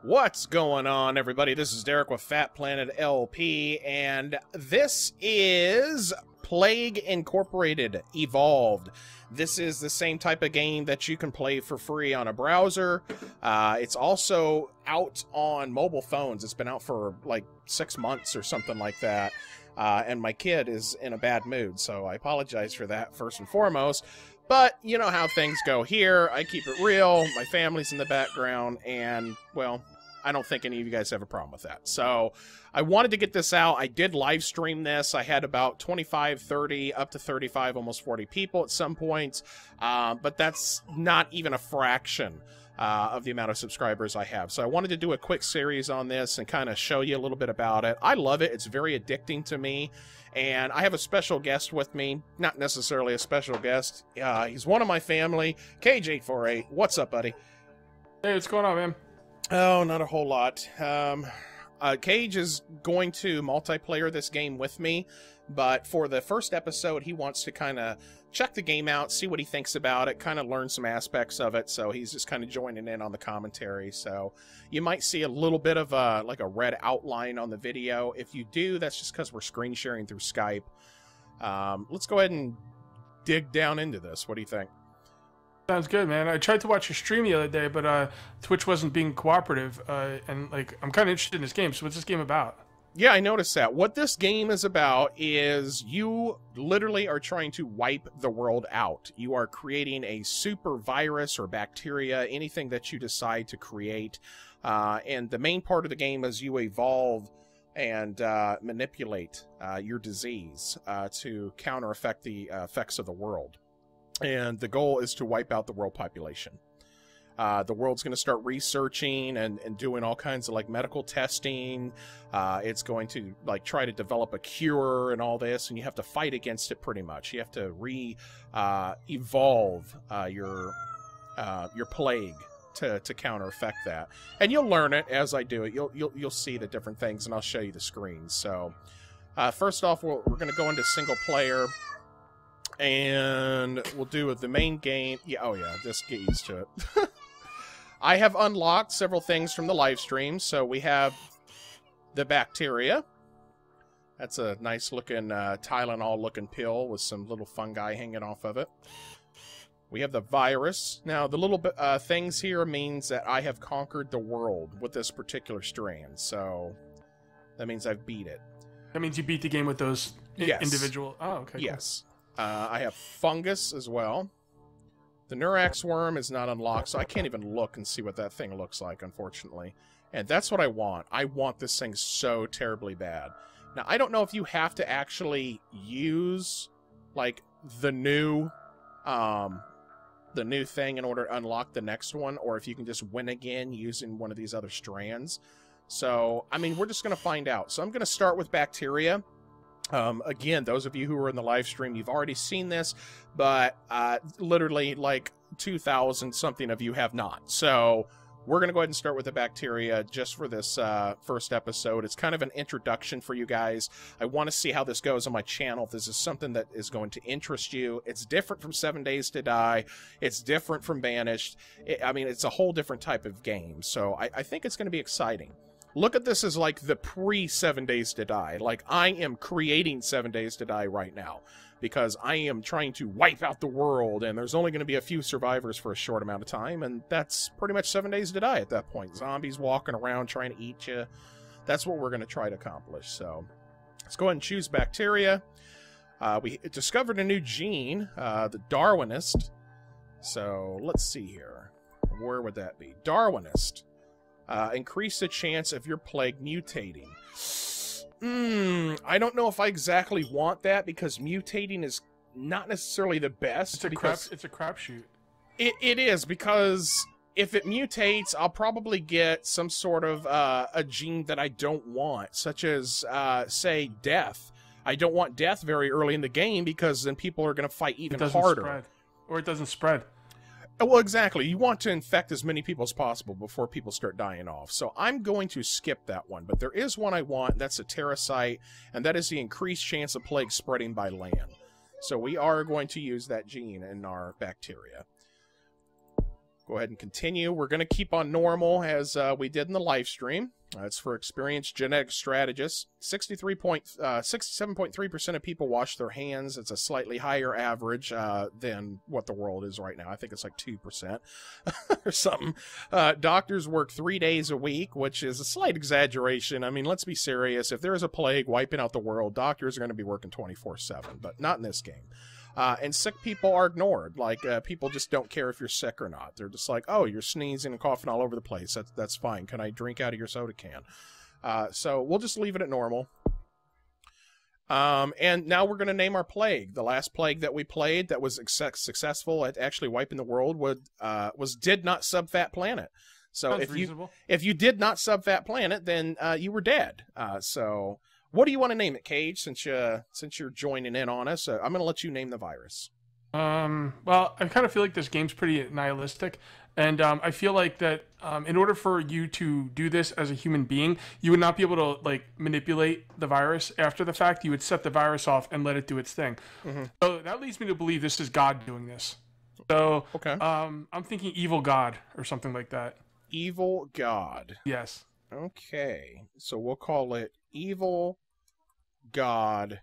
What's going on, everybody? This is Derek with Fat Planet LP, and this is Plague Incorporated Evolved. This is the same type of game that you can play for free on a browser. It's also out on mobile phones. It's been out for like 6 months or something like that. And my kid is in a bad mood, so I apologize for that first and foremost. But you know how things go here. I keep it real. My family's in the background, and, well, I don't think any of you guys have a problem with that. So I wanted to get this out. I did live stream this. I had about 25, 30, up to 35, almost 40 people at some points. But that's not even a fraction of the amount of subscribers I have. So I wanted to do a quick series on this and kind of show you a little bit about it. I love it. It's very addicting to me. And I have a special guest with me. Not necessarily a special guest. He's one of my family. Kage848. What's up, buddy? Hey, what's going on, man? Oh, not a whole lot. Cage is going to multiplayer this game with me, but for the first episode, he wants to kind of check the game out, see what he thinks about it, kind of learn some aspects of it, so he's just kind of joining in on the commentary. So you might see a little bit of like a red outline on the video. If you do, that's just because we're screen sharing through Skype. Let's go ahead and dig down into this. What do you think? Sounds good, man. I tried to watch your stream the other day, but Twitch wasn't being cooperative, and like I'm kind of interested in this game. So what's this game about? Yeah, I noticed that. What this game is about is you literally are trying to wipe the world out. You are creating a super virus or bacteria, anything that you decide to create. And the main part of the game is you evolve and manipulate your disease to counter-effect the effects of the world. And the goal is to wipe out the world population. The world's going to start researching and doing all kinds of like medical testing. It's going to like try to develop a cure and all this, and you have to fight against it pretty much. You have to evolve your plague to counter effect that, and you'll learn it as I do it. You'll see the different things, and I'll show you the screens. So first off, we're going to go into single player. And we'll do the main game. Yeah, oh yeah, just get used to it. I have unlocked several things from the live stream. So we have the bacteria. That's a nice looking Tylenol looking pill with some little fungi hanging off of it. We have the virus. Now the little things here means that I have conquered the world with this particular strand. So that means I've beat it. That means you beat the game with those individual. Oh, okay. Yes. Cool. I have fungus as well. The Neurax worm is not unlocked, so I can't even look and see what that thing looks like, unfortunately. And that's what I want. I want this thing so terribly bad. Now, I don't know if you have to actually use, like, the new thing in order to unlock the next one, or if you can just win again using one of these other strands. So, I mean, we're just going to find out. So I'm going to start with bacteria. Again, those of you who are in the live stream, you've already seen this, but literally like 2,000 something of you have not. So we're going to go ahead and start with the bacteria just for this first episode. It's kind of an introduction for you guys. I want to see how this goes on my channel. If this is something that is going to interest you. It's different from 7 Days to Die. It's different from Banished. I mean, it's a whole different type of game. So I think it's going to be exciting. Look at this as like the pre-7 Days to Die. Like, I am creating 7 Days to Die right now because I am trying to wipe out the world, and there's only going to be a few survivors for a short amount of time, and that's pretty much 7 Days to Die at that point. Zombies walking around trying to eat you. That's what we're going to try to accomplish. So let's go ahead and choose bacteria. We discovered a new gene, the Darwinist. So let's see here. Where would that be? Darwinist. Increase the chance of your plague mutating. I don't know if I exactly want that because mutating is not necessarily the best. It's a crapshoot. It is, because if it mutates, I'll probably get some sort of a gene that I don't want, such as, say, death. I don't want death very early in the game because then people are going to fight even harder. Spread. Or it doesn't spread. Well, exactly. You want to infect as many people as possible before people start dying off. So I'm going to skip that one. But there is one I want. That's a terracite. And that is the increased chance of plague spreading by land. So we are going to use that gene in our bacteria. Go Go ahead and continue. We're going to keep on normal as we did in the live stream. It's for experienced genetic strategists. 67.3% of people wash their hands. It's a slightly higher average than what the world is right now. I think it's like 2% or something. Doctors work 3 days a week, which is a slight exaggeration. I mean, let's be serious. If there is a plague wiping out the world, doctors are going to be working 24/7, but not in this game. And sick people are ignored. Like, people just don't care if you're sick or not. They're just like, oh, you're sneezing and coughing all over the place. That's fine. Can I drink out of your soda can? So we'll just leave it at normal. And now we're going to name our plague. The last plague that we played that was successful at actually wiping the world was Did Not Subfat Planet. So if you did not subfat planet, then you were dead. So what do you want to name it, Cage? Since you're joining in on us, I'm going to let you name the virus. Well, I kind of feel like this game's pretty nihilistic, and I feel like that in order for you to do this as a human being, you would not be able to like manipulate the virus after the fact. You would set the virus off and let it do its thing. Mm-hmm. So that leads me to believe this is God doing this. So okay. I'm thinking evil God or something like that. Evil God. Yes. Okay. So we'll call it Evil God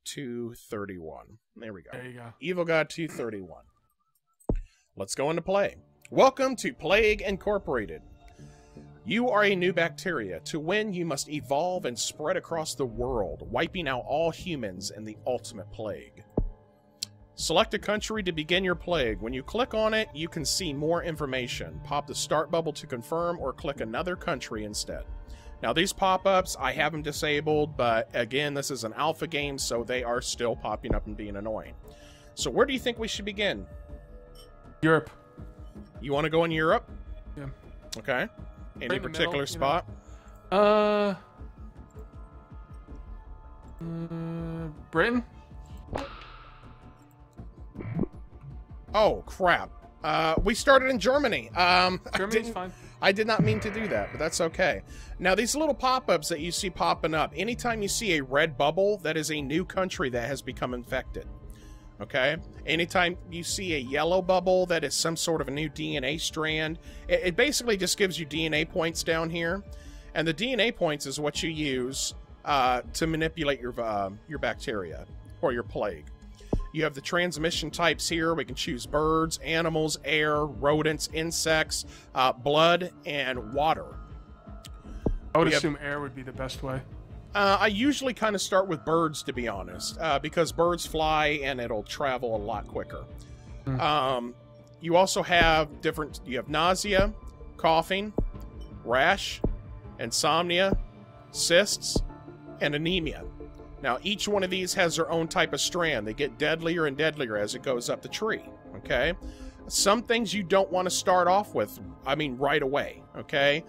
231. There we go. There you go. Evil God 231. Let's go into play. Welcome to Plague Incorporated. You are a new bacteria. To win, you must evolve and spread across the world, wiping out all humans in the ultimate plague. Select a country to begin your plague. When you click on it, you can see more information. Pop the start bubble to confirm or click another country instead. Now these pop-ups, I have them disabled, but again, this is an alpha game, so they are still popping up and being annoying. So where do you think we should begin? Europe. You want to go in Europe? Yeah. Okay. Any Right particular middle, spot? Britain? Oh, crap. We started in Germany. Germany's fine. I did not mean to do that, but that's okay. Now, these little pop-ups that you see popping up, anytime you see a red bubble, that is a new country that has become infected. Okay? Anytime you see a yellow bubble, that is some sort of a new DNA strand. It basically just gives you DNA points down here. And the DNA points is what you use to manipulate your bacteria or your plague. You have the transmission types here. We can choose birds, animals, air, rodents, insects, blood, and water. I would assume air would be the best way. I usually kind of start with birds, to be honest, because birds fly and it'll travel a lot quicker. You also have you have nausea, coughing, rash, insomnia, cysts, and anemia. Now, each one of these has their own type of strand. They get deadlier and deadlier as it goes up the tree, okay? Some things you don't want to start off with, I mean, right away, okay?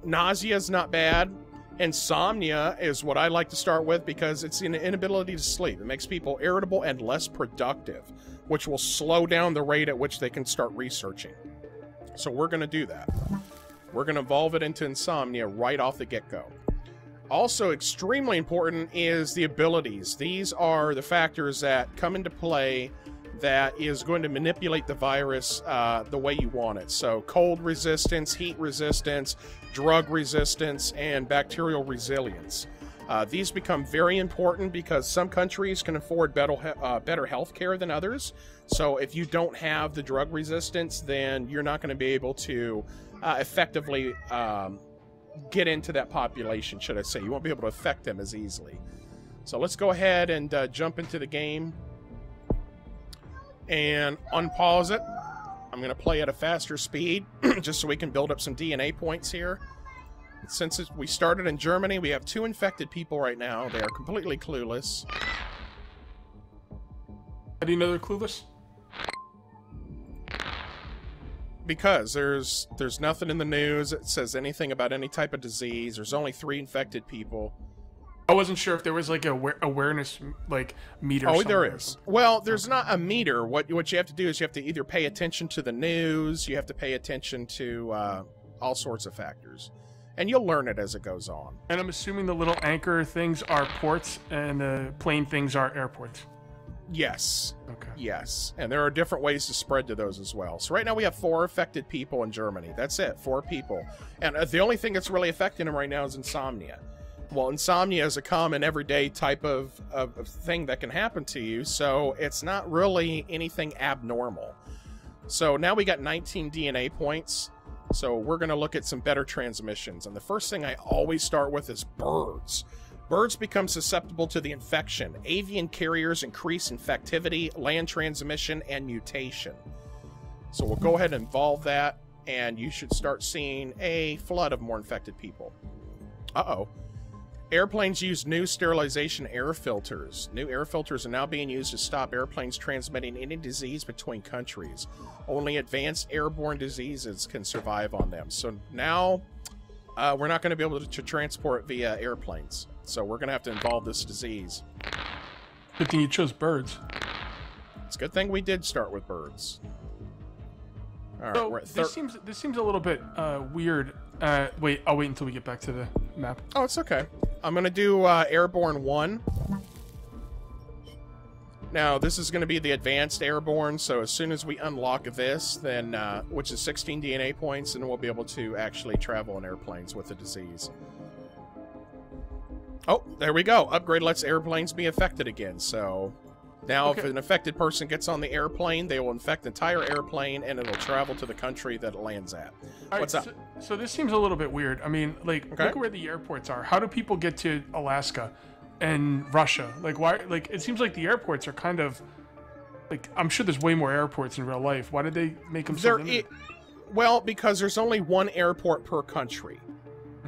Nausea is not bad. Insomnia is what I like to start with because it's an inability to sleep. It makes people irritable and less productive, which will slow down the rate at which they can start researching. So we're going to do that. We're going to evolve it into insomnia right off the get-go. Also extremely important is the abilities. These are the factors that come into play that is going to manipulate the virus the way you want it. So cold resistance, heat resistance, drug resistance, and bacterial resilience. These become very important because some countries can afford better health care than others. So if you don't have the drug resistance, then you're not going to be able to effectively get into that population, should I say. You won't be able to affect them as easily. So let's go ahead and jump into the game and unpause it. I'm going to play at a faster speed just so we can build up some DNA points here. Since we started in Germany, we have 2 infected people right now. They are completely clueless. How do you know they're clueless? Because there's nothing in the news that says anything about any type of disease. There's only 3 infected people. I wasn't sure if there was like a awareness like meter. Oh, there is. Well, there's not a meter. What you have to do is you have to either pay attention to the news, you have to pay attention to all sorts of factors, and you'll learn it as it goes on. And I'm assuming the little anchor things are ports, and the plain things are airports. Yes. Okay. Yes. And there are different ways to spread to those as well. So right now we have 4 affected people in Germany. That's it. 4 people. And the only thing that's really affecting them right now is insomnia. Well, insomnia is a common everyday type of thing that can happen to you. So it's not really anything abnormal. So now we got 19 DNA points. So we're going to look at some better transmissions. And the first thing I always start with is birds. Birds become susceptible to the infection. Avian carriers increase infectivity, land transmission, and mutation. So we'll go ahead and involve that, and you should start seeing a flood of more infected people. Uh-oh. Airplanes use new sterilization air filters. New air filters are now being used to stop airplanes transmitting any disease between countries. Only advanced airborne diseases can survive on them. So now we're not going to be able to transport via airplanes. So we're going to have to involve this disease. Good thing you chose birds. It's a good thing we did start with birds. All right, So we're at this seems a little bit weird. Wait, I'll wait until we get back to the map. Oh, it's okay. I'm going to do Airborne 1. Now, this is going to be the advanced airborne, so as soon as we unlock this, then which is 16 DNA points, then we'll be able to actually travel in airplanes with the disease. Oh, there we go. Upgrade lets airplanes be affected again. So now if an affected person gets on the airplane, they will infect the entire airplane, and it'll travel to the country that it lands at. What's up? So this seems a little bit weird. I mean, like, look at where the airports are. How do people get to Alaska and Russia? Like, why? Like, it seems like the airports are kind of like, I'm sure there's way more airports in real life. Why did they make them so limited? Well, because there's only one airport per country.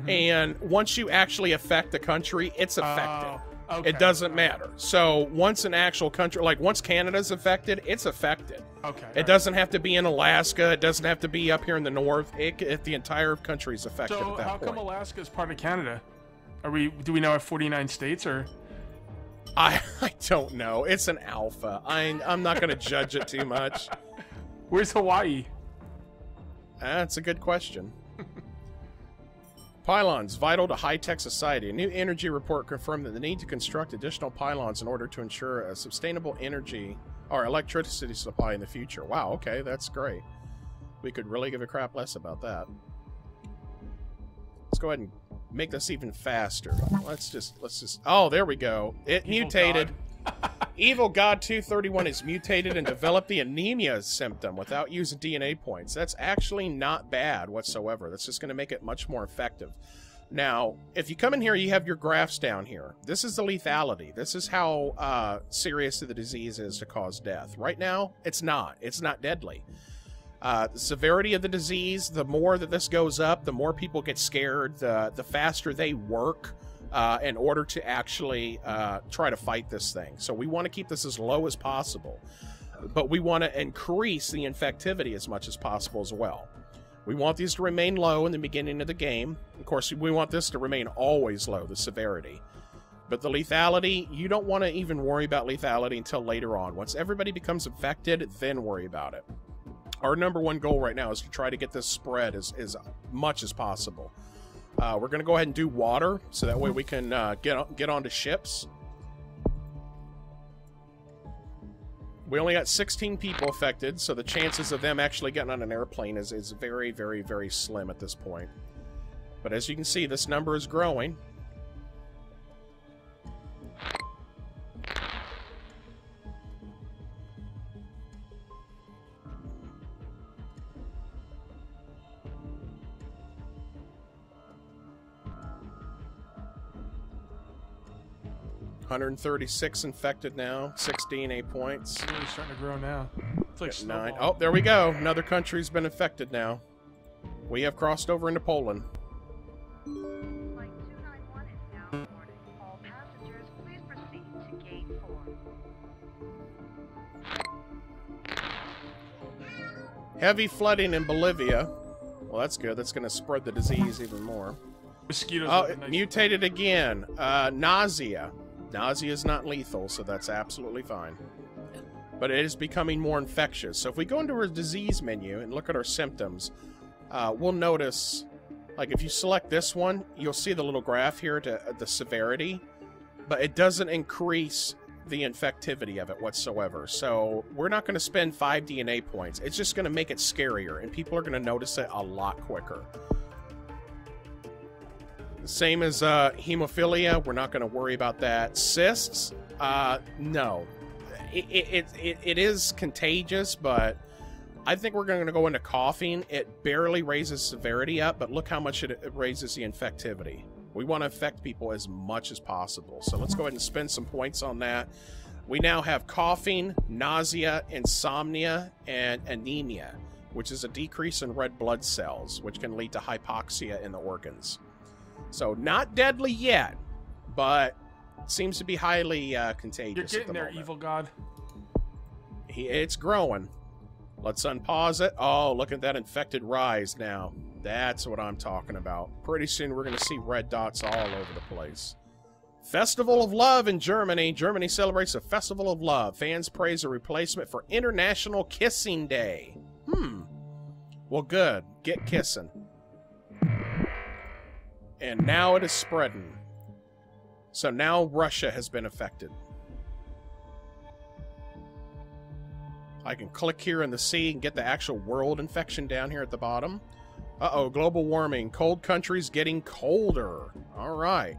And once you actually affect the country, it's affected. Okay. It doesn't matter. So once an actual country, like once Canada's affected, it's affected. Okay. It doesn't have to be in Alaska. It doesn't have to be up here in the north. The entire country is affected at that point. So how come Alaska is part of Canada? Do we now have 49 states, or? I don't know. It's an alpha. I'm not going to judge it too much. Where's Hawaii? That's a good question. Pylons, vital to high-tech society. A new energy report confirmed that the need to construct additional pylons in order to ensure a sustainable energy or electricity supply in the future. Wow, okay, that's great. We could really give a crap less about that. Let's go ahead and make this even faster. Let's just, oh, there we go. It mutated. Evil God 231 is mutated and developed the anemia symptom without using DNA points. That's actually not bad whatsoever. That's just going to make it much more effective. Now, if you come in here, you have your graphs down here. This is the lethality. This is how serious the disease is to cause death. Right now, it's not. It's not deadly. The severity of the disease, the more that this goes up, the more people get scared, the faster they work in order to actually try to fight this thing. So we want to keep this as low as possible, but we want to increase the infectivity as much as possible as well. We want these to remain low in the beginning of the game. Of course, we want this to remain always low, the severity. But the lethality, you don't want to even worry about lethality until later on. Once everybody becomes infected, then worry about it. Our #1 goal right now is to try to get this spread as much as possible. We're going to go ahead and do water, so that way we can get onto ships. We only got 16 people affected, so the chances of them actually getting on an airplane is very, very, very slim at this point. But as you can see, this number is growing. $136 infected now, 6 DNA points. It's really starting to grow now. It's like 9. Oh, there we go. Another country's been infected now. We have crossed over into Poland. Flight 291 is now boarding. All passengers, please proceed to gate 4. Heavy flooding in Bolivia. Well, that's good. That's going to spread the disease even more. Mosquitoes. Oh, it mutated again. Nausea. Nausea is not lethal, so that's absolutely fine. But it is becoming more infectious. So if we go into our disease menu and look at our symptoms, we'll notice, like if you select this one, you'll see the little graph here to the severity, but it doesn't increase the infectivity of it whatsoever. So we're not going to spend 5 DNA points. It's just going to make it scarier, and people are going to notice it a lot quicker. Same as hemophilia. We're not going to worry about that. Cysts, no. It is contagious, but I think we're going to go into coughing. It barely raises severity up, but look how much it raises the infectivity. We want to affect people as much as possible. So let's go ahead and spend some points on that. We now have coughing, nausea, insomnia, and anemia, which is a decrease in red blood cells, which can lead to hypoxia in the organs. So not deadly yet, but seems to be highly contagious. You're getting there, evil god. It's growing. Let's unpause it. Oh, look at that infected rise now. That's what I'm talking about. Pretty soon we're going to see red dots all over the place. Festival of Love in Germany. Germany celebrates a Festival of Love. Fans praise a replacement for International Kissing Day. Well, good. Get kissing. And now it is spreading. So now Russia has been affected. I can click here in the sea and get the actual world infection down here at the bottom. Uh-oh, global warming. Cold countries getting colder. All right.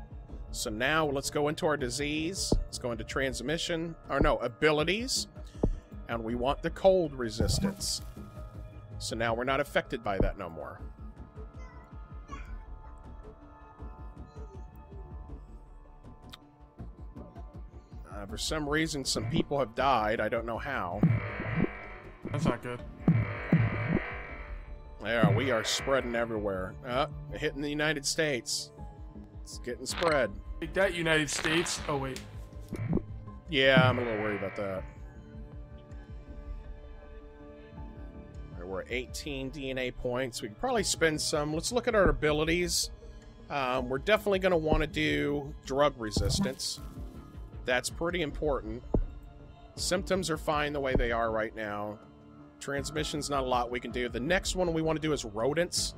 So now let's go into our disease. Let's go into transmission. Or no, abilities. And we want the cold resistance. So now we're not affected by that no more. For some reason, some people have died. I don't know how. That's not good. Yeah, we are spreading everywhere. Hitting the United States. It's getting spread. Take that, United States. Oh, wait. Yeah, I'm a little worried about that. All right, we're at 18 DNA points. We can probably spend some. Let's look at our abilities. We're definitely going to want to do drug resistance. That's pretty important. Symptoms are fine the way they are right now. Transmission's not a lot we can do. The next one we want to do is rodents,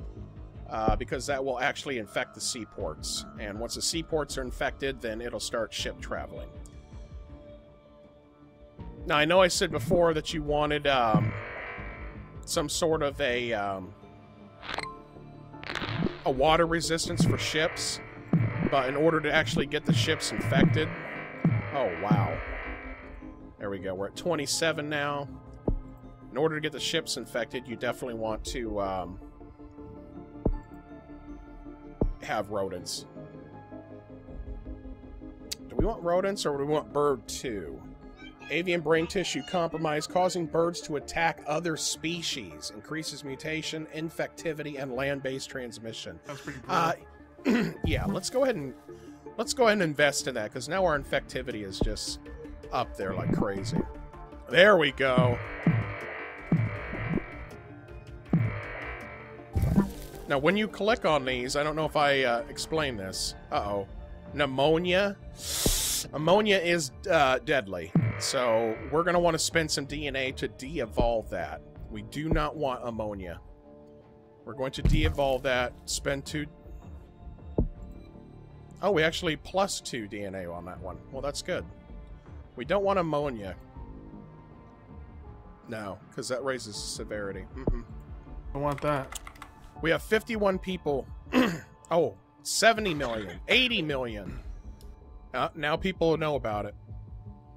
because that will actually infect the seaports. And once the seaports are infected, then it'll start ship traveling. Now, I know I said before that you wanted some sort of a water resistance for ships, but in order to actually get the ships infected... Oh, wow. There we go. We're at 27 now. In order to get the ships infected, you definitely want to have rodents. Do we want rodents or do we want bird too? Avian brain tissue compromise causing birds to attack other species. Increases mutation, infectivity, and land-based transmission. That's pretty cool. Yeah, let's go ahead and invest in that, because now our infectivity is just up there like crazy. There we go. Now, when you click on these, I don't know if I explained this. Uh-oh. Pneumonia. Ammonia is deadly, so we're going to want to spend some DNA to de-evolve that. We do not want ammonia. We're going to de-evolve that, spend 2... Oh, we actually plus 2 DNA on that one. Well, that's good. We don't want ammonia. No, because that raises severity. I want that. We have 51 people. Oh, 70 million. 80 million. Now people know about it.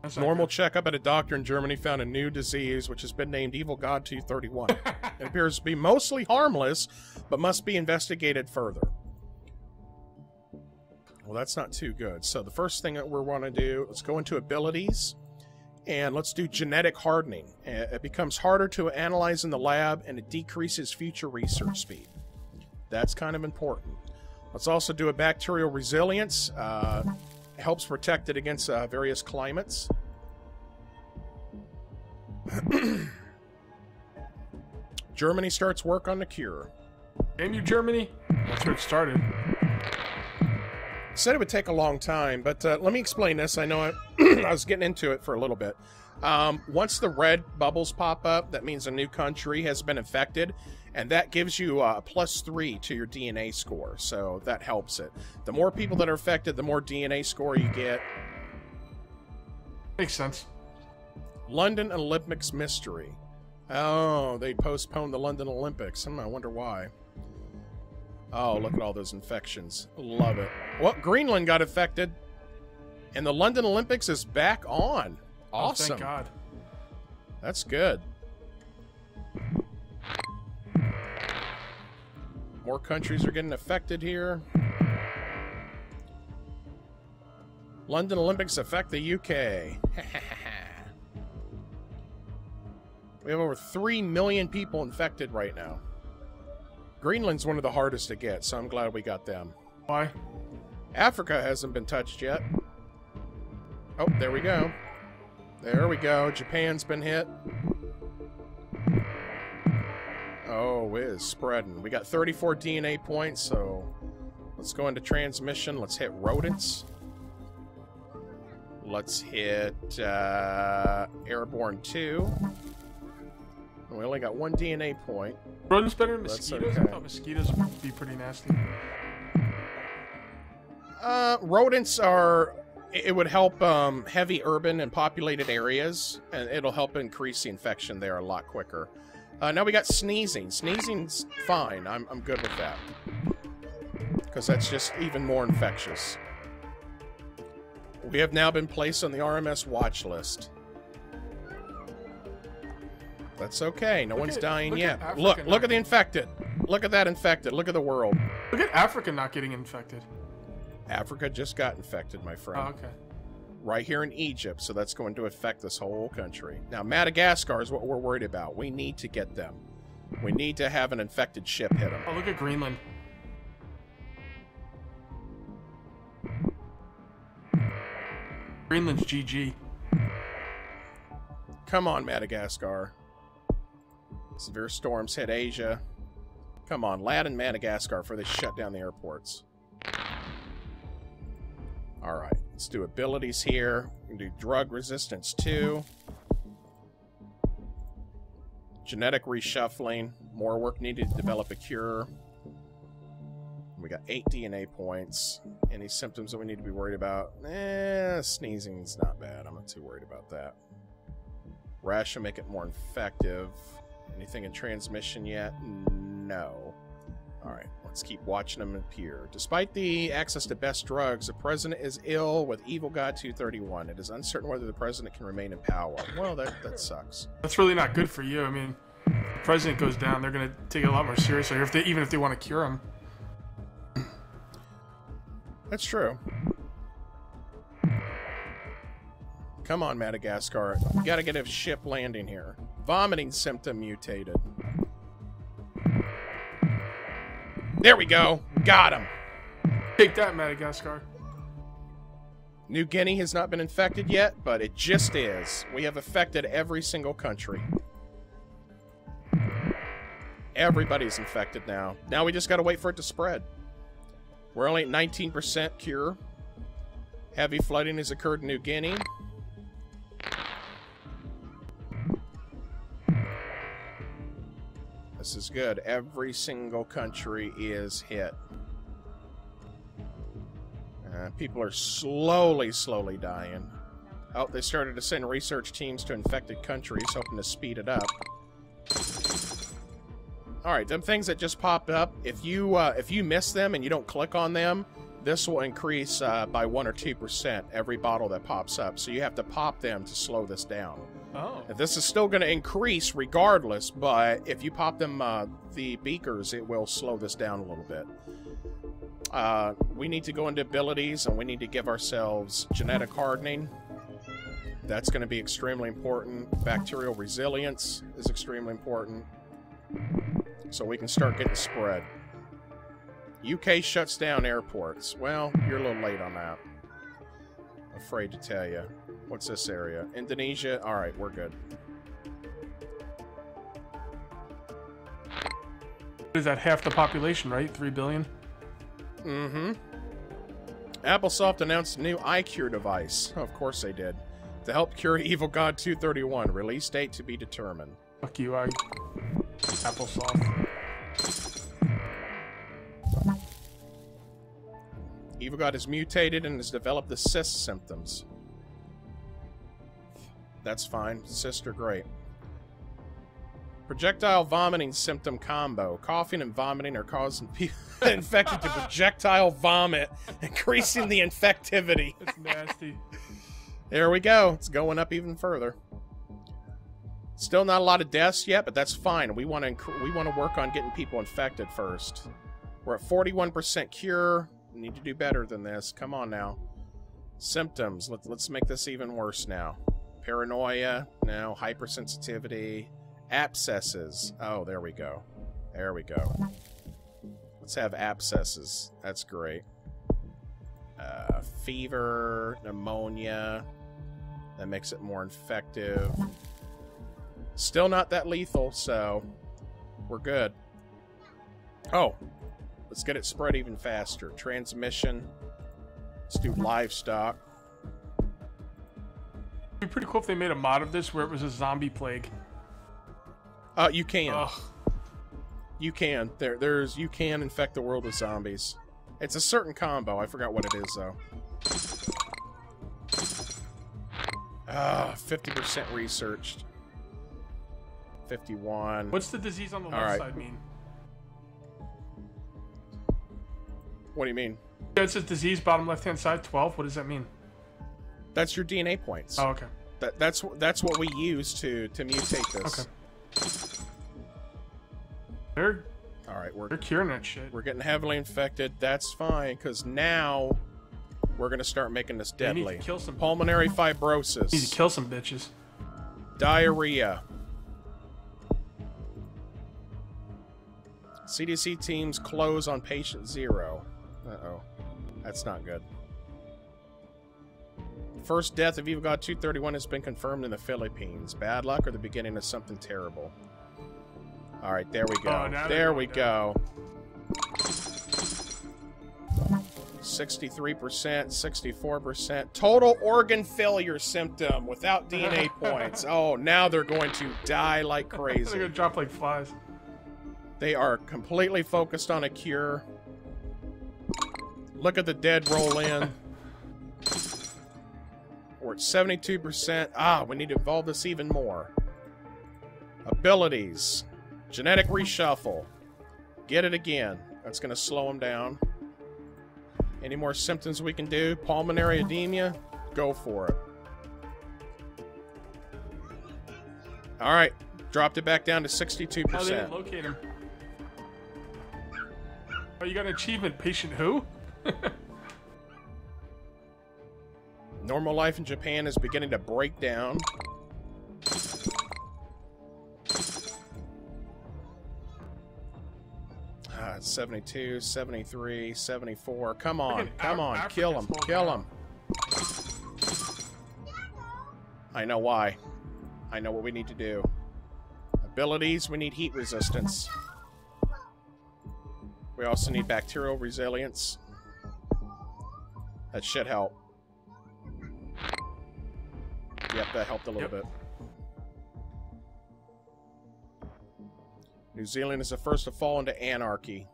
That's Normal checkup at a doctor in Germany found a new disease, which has been named Evil God 231. It appears to be mostly harmless, but must be investigated further. Well, that's not too good. So the first thing that we want to do, let's go into abilities, and let's do genetic hardening. It becomes harder to analyze in the lab, and it decreases future research speed. That's kind of important. Let's also do a bacterial resilience. Helps protect it against various climates. Germany starts work on the cure. Damn you, Germany. That's where it started. Said it would take a long time, but let me explain this. I know I was getting into it for a little bit. Once the red bubbles pop up, that means a new country has been infected, and that gives you a +3 to your DNA score, so that helps it. The more people that are affected, the more DNA score you get. Makes sense. London Olympics mystery. Oh, they postponed the London Olympics. I wonder why. Oh, look at all those infections. Love it. Well, Greenland got affected, and the London Olympics is back on. Awesome. Oh, thank God. That's good. More countries are getting affected here. London Olympics affect the UK. We have over 3 million people infected right now. Greenland's one of the hardest to get, so I'm glad we got them. Why? Africa hasn't been touched yet. Oh, there we go. There we go. Japan's been hit. Oh, it is spreading. We got 34 DNA points, so let's go into transmission. Let's hit rodents. Let's hit airborne 2. We only got 1 DNA point. Rodents better than mosquitoes? Okay. I thought mosquitoes would be pretty nasty. Rodents are... It would help heavy urban and populated areas, and it'll help increase the infection there a lot quicker. Now we got sneezing. Sneezing's fine. I'm good with that. Because that's just even more infectious. We have now been placed on the RMS watch list. That's okay. No one's dying yet. Look at the infected. Look at that infected. Look at the world. Look at Africa not getting infected. Africa just got infected, my friend. Oh, okay. Right here in Egypt, so that's going to affect this whole country. Now, Madagascar is what we're worried about. We need to get them. We need to have an infected ship hit them. Oh, look at Greenland. Greenland's GG. Come on, Madagascar. Severe storms hit Asia. Come on, land in Madagascar before they shut down the airports. Alright, let's do abilities here. We can do drug resistance 2. Genetic reshuffling. More work needed to develop a cure. We got 8 DNA points. Any symptoms that we need to be worried about? Sneezing's not bad. I'm not too worried about that. Rash will make it more effective. Anything in transmission yet? No. Alright, let's keep watching them appear. Despite the access to best drugs, the president is ill with Evil God 231. It is uncertain whether the president can remain in power. Well, that sucks. That's really not good for you. I mean, if the president goes down, they're going to take it a lot more seriously, or even if they want to cure him. That's true. Come on, Madagascar. You gotta get a ship landing here. Vomiting symptom mutated. There we go. Got him. Take that, Madagascar. New Guinea has not been infected yet, but it just is. We have affected every single country. Everybody's infected now. Now we just gotta wait for it to spread. We're only at 19% cure. Heavy flooding has occurred in New Guinea. This is good. Every single country is hit. People are slowly dying. Oh, they started to send research teams to infected countries, hoping to speed it up. Alright, them things that just popped up, if you miss them and you don't click on them, this will increase by 1 or 2% every bottle that pops up. So you have to pop them to slow this down. Oh. Now, this is still going to increase regardless, but if you pop them, the beakers, it will slow this down a little bit. We need to go into abilities, and we need to give ourselves genetic hardening. That's going to be extremely important. Bacterial resilience is extremely important. So we can start getting spread. UK shuts down airports. Well, you're a little late on that. Afraid to tell you. What's this area? Indonesia? Alright, we're good. Is that half the population, right? 3 billion? Mm-hmm. Applesoft announced a new eye cure device. Oh, of course they did. To help cure Evil God 231. Release date to be determined. Fuck you, Applesoft. Evil God is mutated and has developed the cyst symptoms. That's fine. Sister, great. Projectile vomiting symptom combo. Coughing and vomiting are causing people infected to projectile vomit, increasing the infectivity. That's nasty. There we go. It's going up even further. Still not a lot of deaths yet, but that's fine. We want to work on getting people infected first. We're at 41% cure. We need to do better than this. Come on now. Symptoms. Let's make this even worse now. Paranoia. No. Hypersensitivity. Abscesses. Oh, there we go. There we go. Let's have abscesses. That's great. Fever. Pneumonia. That makes it more infective. Still not that lethal, so we're good. Oh, let's get it spread even faster. Transmission. Let's do livestock. It'd be pretty cool if they made a mod of this where it was a zombie plague. You can. Ugh. You can. You can infect the world with zombies. It's a certain combo. I forgot what it is, though. 50% researched. 51. What's the disease on the left side mean? What do you mean? Yeah, it says disease, bottom left-hand side, 12. What does that mean? That's your DNA points. Oh, okay. That's what we use to mutate this. Okay. All right, They're curing that shit. We're getting heavily infected. That's fine, because now we're going to start making this deadly. Need to kill some pulmonary fibrosis. Need to kill some bitches. Diarrhea. CDC teams close on patient 0. Uh-oh. That's not good. First death of Evil God 231 has been confirmed in the Philippines. Bad luck or the beginning of something terrible? Alright, there we go. Oh, there we go. 63%, 64%. Total organ failure symptom without DNA points. Oh, now they're going to die like crazy. They're going to drop like flies. They are completely focused on a cure. Look at the dead roll in. We're at 72%. Ah, we need to evolve this even more. Abilities. Genetic reshuffle. Get it again. That's going to slow them down. Any more symptoms we can do? Pulmonary edema? Go for it. Alright. Dropped it back down to 62%. Oh, they didn't locate him. Oh, you got an achievement. Patient who? Normal life in Japan is beginning to break down. Ah, 72, 73, 74. Come on, come on, kill him, kill him. I know why. I know what we need to do. Abilities, we need heat resistance. We also need bacterial resilience. That should help. Yep, that helped a little bit. New Zealand is the first to fall into anarchy.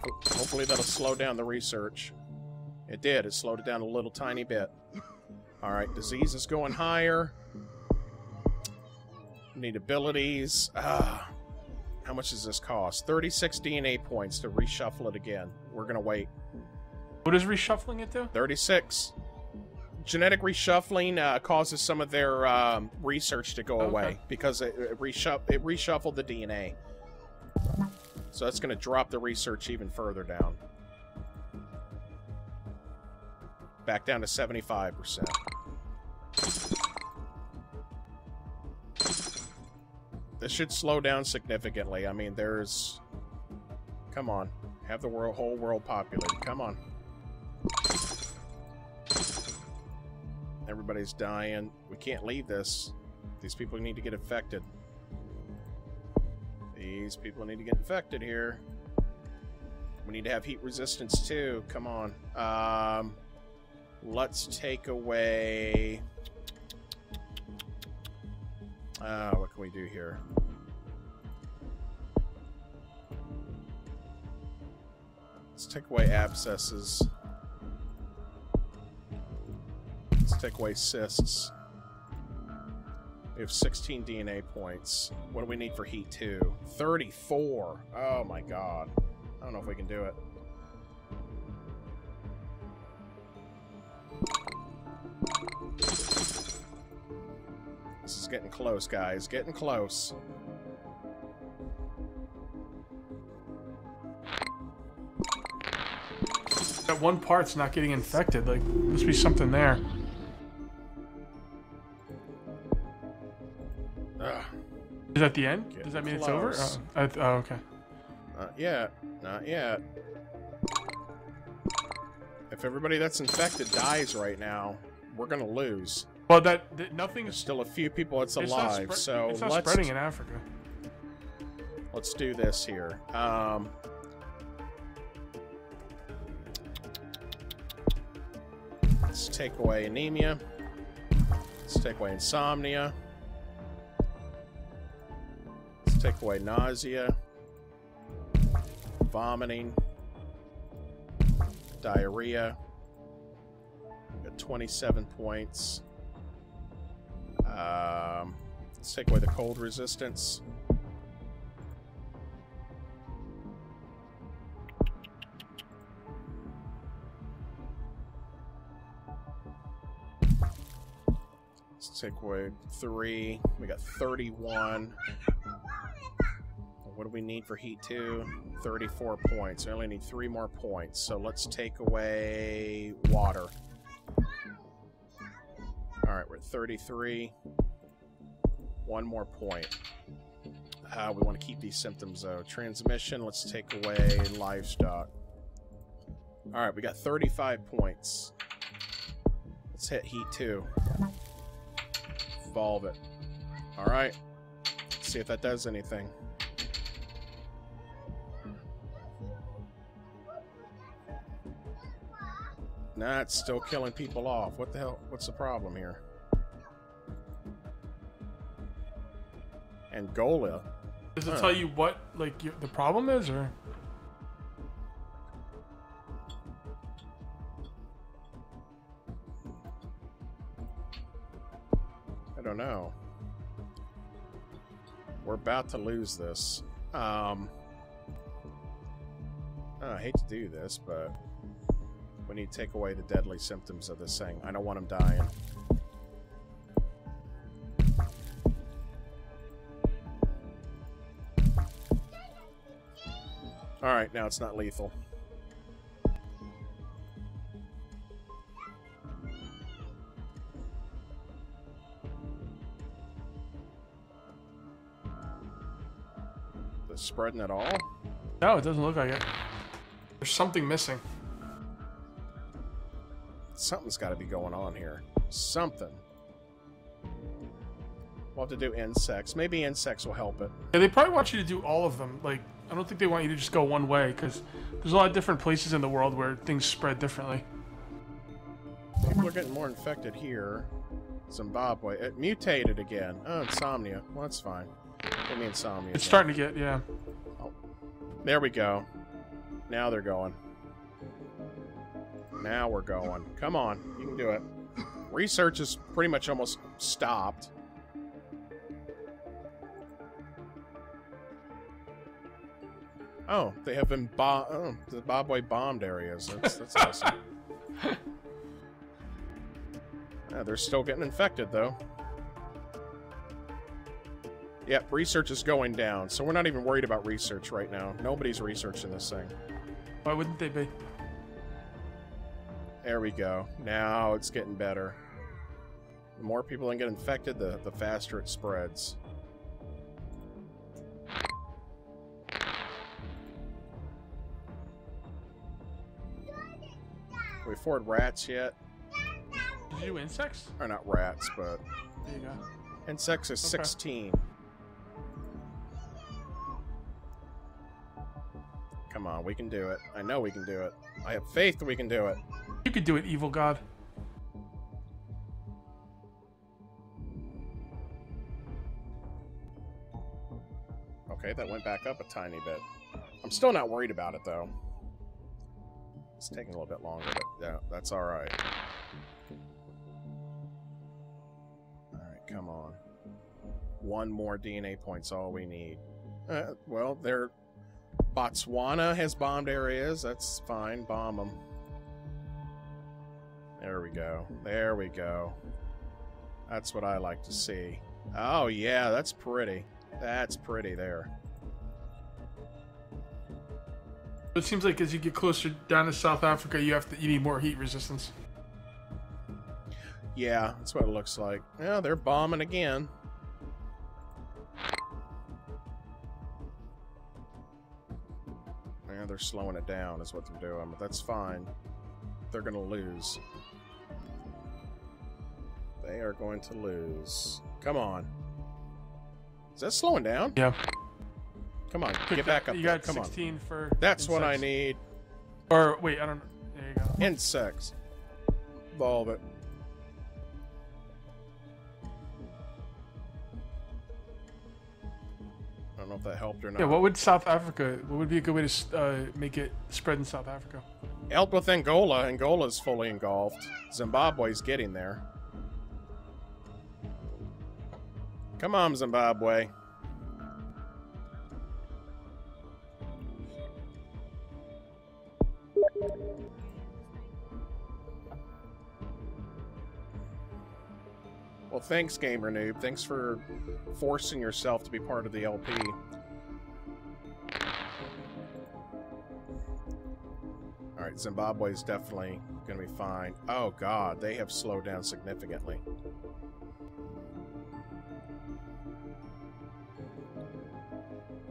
Hopefully that'll slow down the research. It did. It slowed it down a little tiny bit. Alright, disease is going higher. We need abilities. How much does this cost? 36 DNA points to reshuffle it again. We're going to wait. What does reshuffling it do? 36. Genetic reshuffling causes some of their research to go away because it reshuffled the DNA. So that's going to drop the research even further down. Back down to 75%. This should slow down significantly. I mean, there's... Come on. Have the whole world populated. Come on. Everybody's dying. We can't leave this. These people need to get infected. These people need to get infected here. We need to have heat resistance too. Come on. Let's take away... what can we do here? Let's take away abscesses. Let's take away cysts. We have 16 DNA points. What do we need for heat 2? 34. Oh my god. I don't know if we can do it. This is getting close, guys. Getting close. That one part's not getting infected. Like, must be something there. Ugh. Is that the end? Getting Does that mean close. it's over? Oh, okay. Not yet. Not yet. If everybody that's infected dies right now, we're gonna lose. Well, nothing There's is still a few people that's it's alive, not so it's not let's spreading in Africa. let's do this here. Let's take away anemia. Let's take away insomnia. Let's take away nausea, vomiting, diarrhea. Got 27 points. Let's take away the cold resistance. Let's take away 3. We got 31. What do we need for heat 2? 34 points. We only need 3 more points. So let's take away water. Alright, we're at 33. 1 more point. We want to keep these symptoms though. Transmission, let's take away livestock. Alright, we got 35 points. Let's hit heat 2. Evolve it. Alright. Let's see if that does anything. Nah, it's still killing people off. What the hell? What's the problem here? Angola. Does it tell you what, like, the problem is, or? I don't know. We're about to lose this. I hate to do this, but we need to take away the deadly symptoms of this thing. I don't want them dying. Alright, now it's not lethal. Is it spreading at all? No, it doesn't look like it. There's something missing. Something's got to be going on here. Something. We'll have to do insects. Maybe insects will help it. Yeah, they probably want you to do all of them. Like, I don't think they want you to just go one way, because there's a lot of different places in the world where things spread differently. People are getting more infected here. Zimbabwe. It mutated again. Oh, insomnia. Well, that's fine. Give me insomnia. It's starting to get, yeah. Oh. There we go. Now they're going. Now we're going. Come on. You can do it. Research is pretty much almost stopped. Oh, they have been Zimbabwe bombed areas. That's awesome. Yeah, they're still getting infected, though. Yep, research is going down, so we're not even worried about research right now. Nobody's researching this thing. Why wouldn't they be? There we go. Now it's getting better. The more people that get infected, the faster it spreads. Can we afford rats yet? Did you do insects? Or not rats, but There you go. insects is 16. Come on, we can do it. I know we can do it. I have faith that we can do it. You could do it, evil god. Okay, that went back up a tiny bit. I'm still not worried about it, though. It's taking a little bit longer, but yeah, that's alright. Alright, come on. One more DNA point's all we need. Well, Botswana has bombed areas. That's fine. Bomb them. There we go. There we go. That's what I like to see. Oh, yeah, that's pretty. That's pretty there. It seems like as you get closer down to South Africa, you need more heat resistance. Yeah, that's what it looks like. Yeah, they're bombing again. Yeah, they're slowing it down is what they're doing, but that's fine. They're going to lose. They are going to lose. Come on. Is that slowing down? Yeah. Come on, get back up You there. got Come 16 on. for That's insects. what I need. Or, wait, I don't know. There you go. Insects. Evolve it. I don't know if that helped or not. Yeah, what would be a good way to make it spread in South Africa? Helped with Angola. Angola's fully engulfed. Zimbabwe's getting there. Come on, Zimbabwe. Well, thanks, Gamer Noob. Thanks for forcing yourself to be part of the LP. Alright, Zimbabwe's definitely going to be fine. Oh, God, they have slowed down significantly.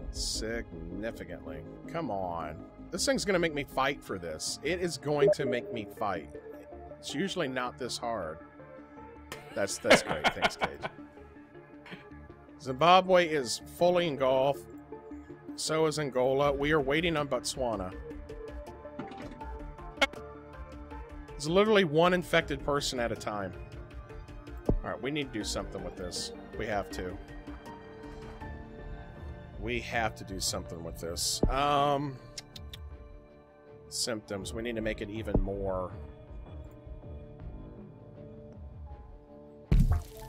Significantly. Come on. This thing's going to make me fight for this. It is going to make me fight. It's usually not this hard. That's great. Thanks, Cage. Zimbabwe is fully engulfed. So is Angola. We are waiting on Botswana. There's literally one infected person at a time. Alright, we need to do something with this. We have to. We have to do something with this. Symptoms. We need to make it even more.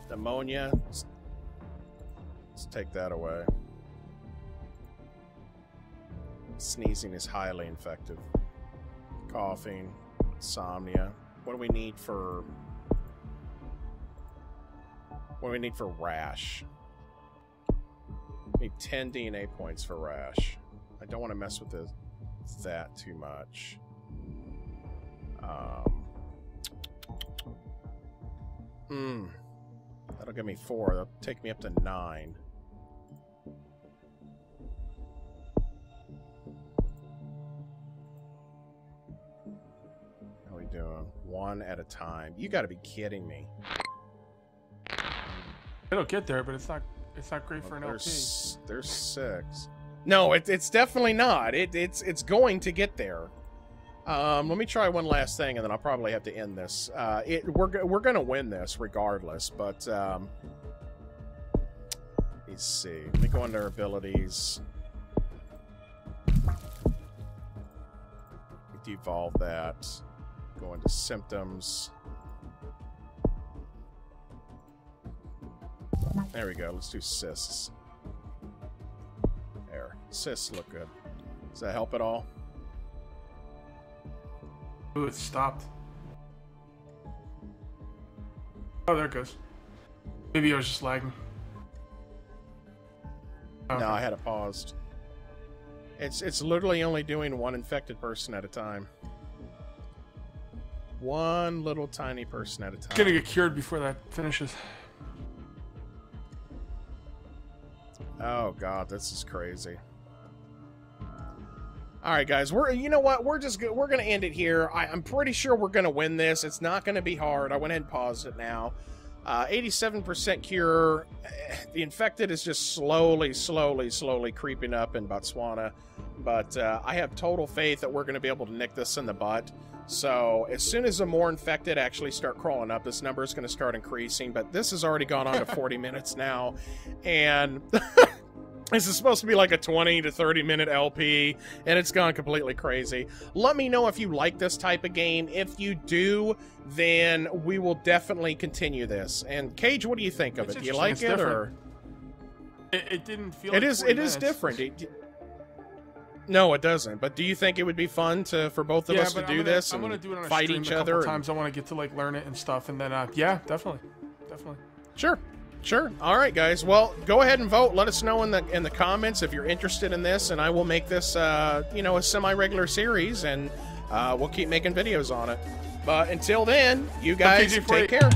Pneumonia. Let's take that away. Sneezing is highly infective. Coughing. Insomnia. What do we need for... What do we need for rash? We need 10 DNA points for rash. I don't want to mess with that too much. That'll give me 4. That'll take me up to 9. How are we doing? 1 at a time. You gotta be kidding me. It'll get there, but it's not great for an LP. There's 6. No, it's definitely not. It's going to get there. Let me try one last thing, and then I'll probably have to end this. We're gonna win this regardless, but let's see. Let me go into our abilities. Devolve that. Go into symptoms. There we go. Let's do cysts. There. Cysts look good. Does that help at all? Ooh, it stopped. Oh, there it goes. Maybe I was just lagging. Okay. No, I had it paused. It's literally only doing 1 infected person at a time. 1 little tiny person at a time. It's gonna get cured before that finishes. Oh God, this is crazy. All right, guys, you know what? We're gonna end it here. I'm pretty sure we're gonna win this. It's not gonna be hard. I went ahead and paused it now. 87% cure. The infected is just slowly creeping up in Botswana, but I have total faith that we're gonna be able to nick this in the butt. So as soon as the more infected actually start crawling up, this number is going to start increasing. But this has already gone on to 40 minutes now, and this is supposed to be like a 20 to 30 minute LP, and it's gone completely crazy. Let me know if you like this type of game. If you do, then we will definitely continue this. And Cage, what do you think of it? Do you like it, or? It didn't feel. It like is. 40 It is minutes. different. No, it doesn't. But do you think it would be fun for both of us to do this I'm and gonna do it on a fight stream each a couple other? times. I want to get to like learn it and stuff, and then yeah, definitely. Sure. All right, guys. Well, go ahead and vote. Let us know in the comments if you're interested in this, and I will make this a semi-regular series, and we'll keep making videos on it. But until then, you guys Kage848. take care.